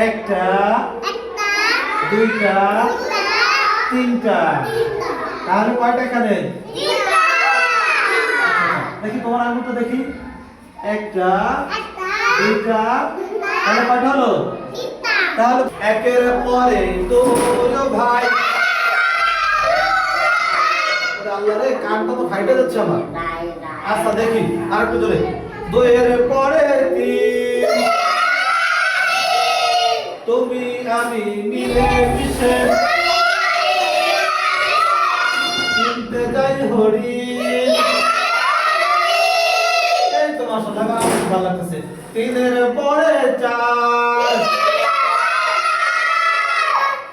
একটা, দুইটা, তিনটা। তাহলে কয়টা এখানে? দেখি তোমার আঙুলটা দেখি। একটা, দুইটা, তাহলে কয়টা হলো? তাহলে একের পরে দুই ভাই। আল্লাহ রে, কানটা তো ফাইটে যাচ্ছে আমার। আচ্ছা দেখি আর একটু জোরে। দুইয়ের পরে তিন, তুমি আমি মিলে মিশে কিনতে যাই হরিণ। এই তোমার সাথে আমার ভালো লাগতেছে। তিনের পরে চার,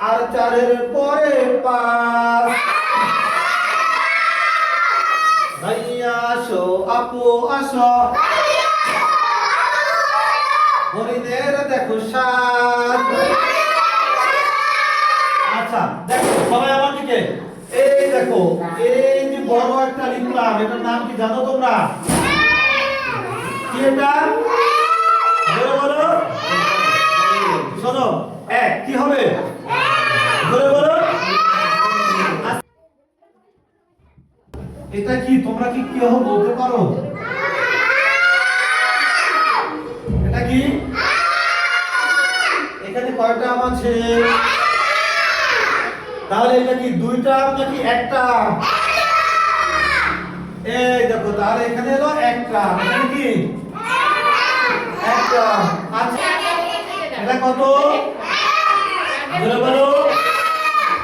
আর চারের পরে পাঁচ। ভাইয়া আসো, আপু আসো, হরিণের দেখো সাত। আচ্ছা দেখো সবাই আমার দিকে। এই দেখো, এই যে বড় একটা লিখলাম, এটার নাম কি জানো তোমরা? কি এটা? বলো বলো। শোনো, এক কি হবে? বলো বলো। এটা কি তোমরা কি কেউ বলতে পারো? এটা কি? এখানে কয়টা আম আছে? তাহলে এটা কি দুইটা আম নাকি একটা? এই দেখো, তাহলে এখানে হলো একটা। এখানে কি একটা? আচ্ছা এটা কত? জোরে বলো,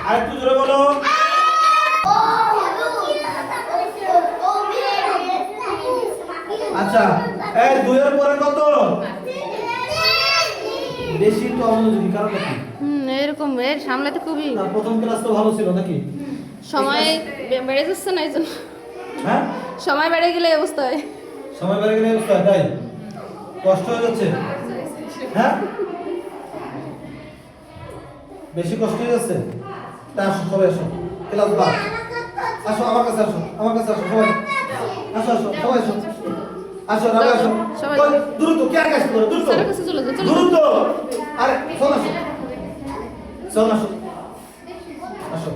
আর একটু জোরে বলো। আচ্ছা এই দুইয়ের পরে কত? বেশি তো অমনোযোগী, কারণ কি? এরকম এর সামলাতে খুবই প্রথম ক্লাস তো ভালো ছিল নাকি? সময় বেড়ে যাচ্ছে না এইজন্য। হ্যাঁ, সময় বেড়ে গেলে এই অবস্থা হয়। সময় বেড়ে গেলে অবস্থা হয়, তাই কষ্ট হয়ে যাচ্ছে। হ্যাঁ, বেশি কষ্ট হয়ে যাচ্ছে। তা আসো সবাই, আসো ক্লাস বাদ। আসো আমার কাছে, আসো আমার কাছে, আসো সবাই, আসো আসো সবাই, আসো আসো রাবে, আসো সবাই। দ্রুত কে আগে আসতে পারো? দ্রুত স্যারের কাছে চলে যাও, চলে যাও। দ্রুত। আরে চল আসো, চল আসো, আসো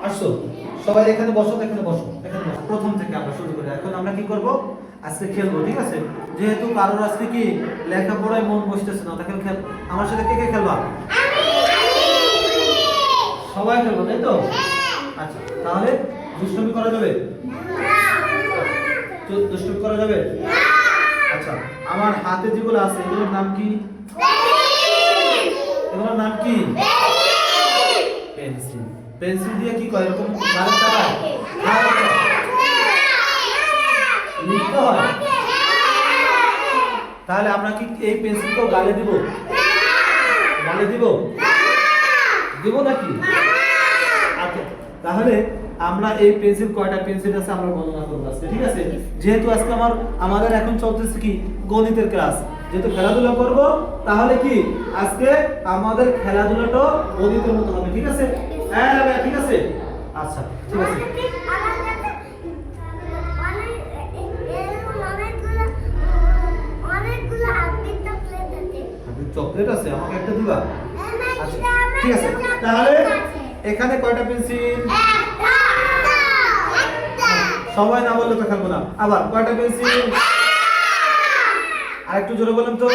আসো সবাই এখানে বসো, এখানে বসো, এখানে বসো। প্রথম থেকে আমরা শুরু করি। এখন আমরা কি করব? আজকে খেলবো, ঠিক আছে? যেহেতু কারোর আজকে কি লেখাপড়ায় মন বসতেছে না, তখন খেল। আমার সাথে কে কে খেলবা? সবাই খেলবো, তাই তো? আচ্ছা তাহলে দুষ্টুমি করা যাবে? দুষ্টুমি করা যাবে? আচ্ছা, আমার হাতে যেগুলো আছে এগুলোর নাম কি? এগুলোর নাম কি? পেন্সিল। পেন্সিল দিয়ে কি করে? এরকম গালে চালায়, লিখতে হয়। তাহলে আমরা কি এই পেন্সিলকেও গালে দিব? গালে দিব? দিব নাকি? আচ্ছা তাহলে আমরা এই পেন্সিল, কয়টা পেন্সিল আছে আমরা গণনা করব আজকে, ঠিক আছে? যেহেতু আজকে আমাদের এখন চলতেছে কি গণিতের ক্লাস, যেহেতু খেলাধুলা করব, তাহলে কি আজকে আমাদের খেলাধুলাটা গণিতের মতো হবে, ঠিক আছে? হ্যাঁ ভাই ঠিক আছে। আচ্ছা ঠিক আছে। চকলেট আছে, আমাকে একটা দিবা? আচ্ছা ঠিক আছে। তাহলে এখানে কয়টা পেন্সিল? সবাই না বললে তো খেলবো না। আবার কয়টা পেন্সিল? আরেকটু জোরে বলেন তো।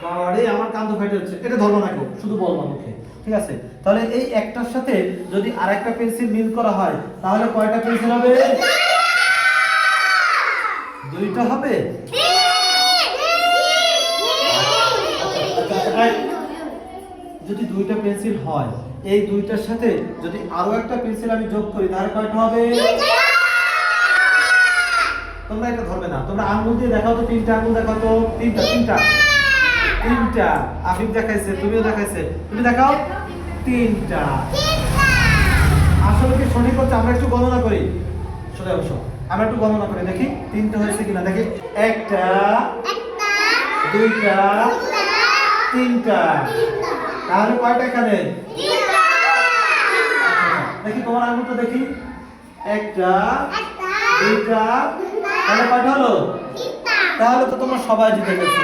বাবারে, আমার কান তো ফেটে যাচ্ছে। এটা ধরবো না কেউ, শুধু বলবো মুখে, ঠিক আছে? তাহলে এই একটার সাথে যদি আরেকটা পেন্সিল মিল করা হয়, তাহলে কয়টা পেন্সিল হবে? দুইটা হবে। যদি দুইটা পেন্সিল হয়, এই দুইটার সাথে যদি আরো একটা পেন্সিল আমি যোগ করি, তাহলে কয়টা হবে? তোমরা এটা ধরবে না, তোমরা আঙ্গুল দিয়ে দেখাও তো। তিনটা আঙ্গুল দেখাও তো। তিনটা তিনটা তিনটা। আফিফ দেখাইছে, তুমিও দেখাইছে, তুমি দেখাও। তিনটা। আসলে কি সঠিক হচ্ছে? আমরা একটু গণনা করি। সোজা বসো, আমরা একটু গণনা করি, দেখি তিনটা হয়েছে কিনা। দেখি একটা, দুইটা, তিনটা। তাহলে কয়টা এখানে? দেখি তোমার আঙুলটা দেখি। একটা, দুইটা, তাহলে কয়টা হলো? তাহলে তো তোমরা সবাই জিতে গেছো।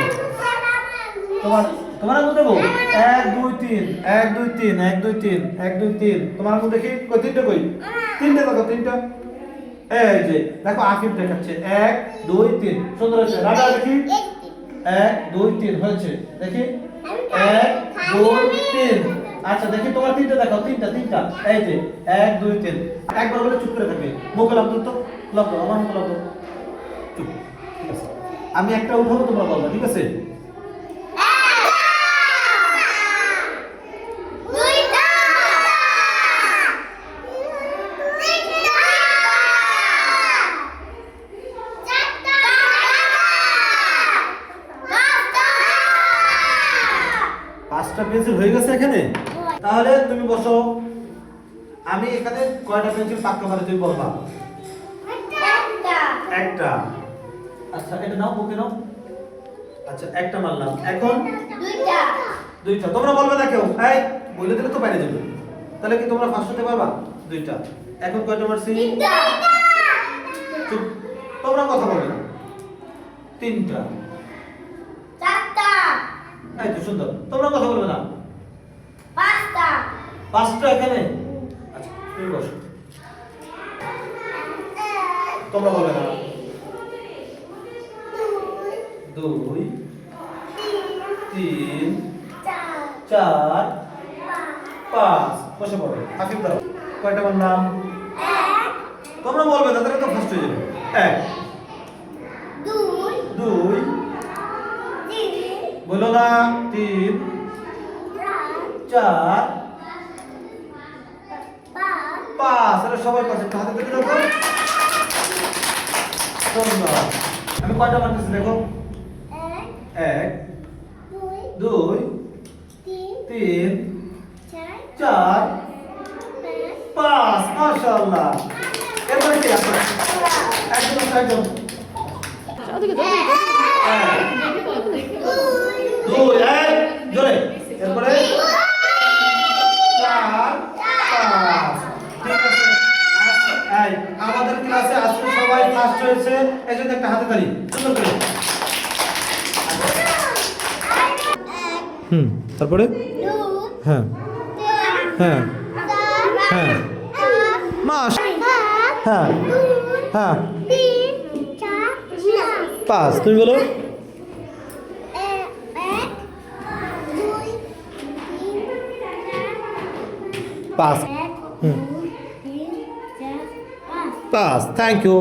তোমার তোমার আঙ্গুল দেবো 1 2 3 1 2 3 1 2 3 1 2 3 তোমার আঙ্গুল দেখি কই তিনটা কই তিনটা দেখো তিনটা এই যে দেখো আফিফ দেখাচ্ছে 1 2 3 সুন্দর হয়েছে রাজা দেখি 1 2 3 হয়েছে দেখি 1 2 3 আচ্ছা দেখি তোমার তিনটা দেখাও তিনটা তিনটা এই যে 1 2 3 একবার বলে চুপ করে থাকবে মুখ লাভ তো লাভ আমার মুখ লাভ চুপ ঠিক আছে আমি একটা উঠাবো তোমরা বলবা ঠিক আছে পাঁচটা পেন্সিল হয়ে গেছে এখানে তাহলে তুমি বসো আমি এখানে কয়টা পেন্সিল পাক্কা মারে তুমি বলবা একটা আচ্ছা এটা নাও বুকে নাও আচ্ছা একটা মারলাম এখন দুইটা তোমরা বলবে না কেউ এই বলে দিলে তো বাইরে যাবে তাহলে কি তোমরা ফার্স্ট হতে পারবা দুইটা এখন কয়টা মারছি চুপ তোমরা কথা বলবে না তিনটা এই তো সুন্দর তোমরা কথা বলবে না পাঁচটা এখানে আচ্ছা তুমি বসো তোমরা বলবে না 2 3 4 5 বসে পড়ো আফিফ দাও কয়টা বললাম তোমরা বলবে না তাহলে তো ফার্স্ট হয়ে যাবে 1 2 বলো না 3 4 5 আরে সবাই পাশে হাতে দেখে দেখো সুন্দর আমি কয়টা মারতেছি দেখো 1 2 3 4 5 মাশাআল্লাহ এরপরে কি আছে একদম ওদিকে তো দুই এক জোরে এরপরে 4 5 ঠিক আছে এই আমাদের ক্লাসে আজকে সবাই ফার্স্ট হয়েছে এজন্য একটা হাতে তালি সুন্দর করে তারপরে হ্যাঁ হ্যাঁ হ্যাঁ মাস হ্যাঁ হ্যাঁ 5 তুমি বলো পাঁচ থ্যাংক ইউ